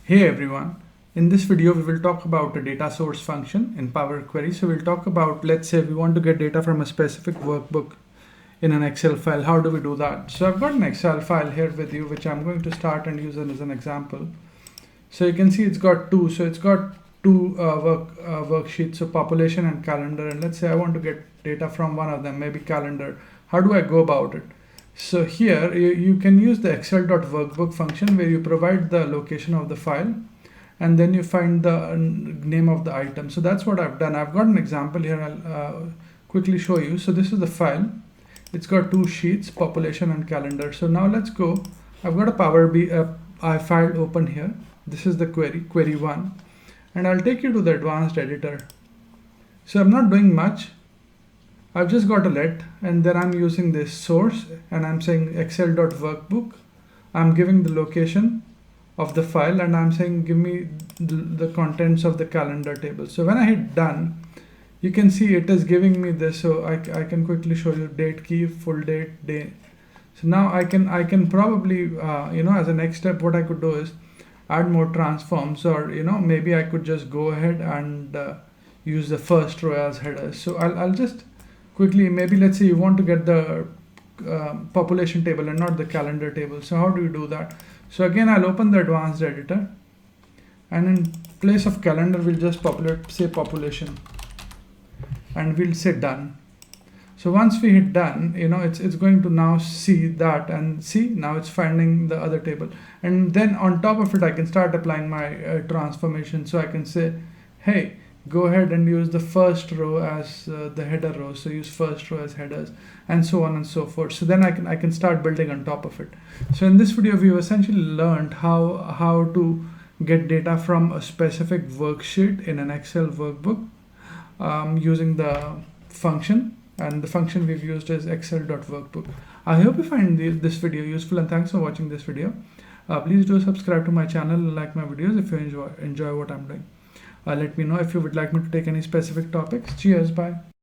Hey everyone, in this video we will talk about a data source function in Power Query. So we'll talk about, let's say we want to get data from a specific workbook in an Excel file. How do we do that? So I've got an Excel file here with you, which I'm going to start and use it as an example. So you can see it's got two. So it's got two worksheets, so population and calendar. And let's say I want to get data from one of them, maybe calendar. How do I go about it? So here you can use the Excel.Workbook function where you provide the location of the file and then you find the name of the item. So that's what I've done. I've got an example here. I'll quickly show you. So this is the file. It's got two sheets, population and calendar. So now let's go. I've got a Power BI file open here. This is the query 1, and I'll take you to the advanced editor. So I'm not doing much. I've just got a let, and then I'm using this source and I'm saying Excel.Workbook. I'm giving the location of the file and I'm saying give me the contents of the calendar table. So when I hit done, you can see it is giving me this. So I can quickly show you date key, full date, day. So now I can probably as a next step, what I could do is add more transforms, or maybe I could just go ahead and use the first row as headers. So I'll just quickly, maybe let's say you want to get the population table and not the calendar table. So how do you do that? So again, I'll open the advanced editor, and in place of calendar, we'll just say population, and we'll say done. So once we hit done, it's going to now see that, and see now it's finding the other table. And then on top of it, I can start applying my transformation. So I can say, hey, go ahead and use the first row as the header row. So use first row as headers, and so on and so forth. So then I can start building on top of it. So in this video, we've essentially learned how to get data from a specific worksheet in an Excel workbook using the function, and the function we've used is Excel.Workbook. I hope you find this video useful, and thanks for watching this video. Please do subscribe to my channel and like my videos if you enjoy what I'm doing. Let me know if you would like me to take any specific topics. Cheers, bye.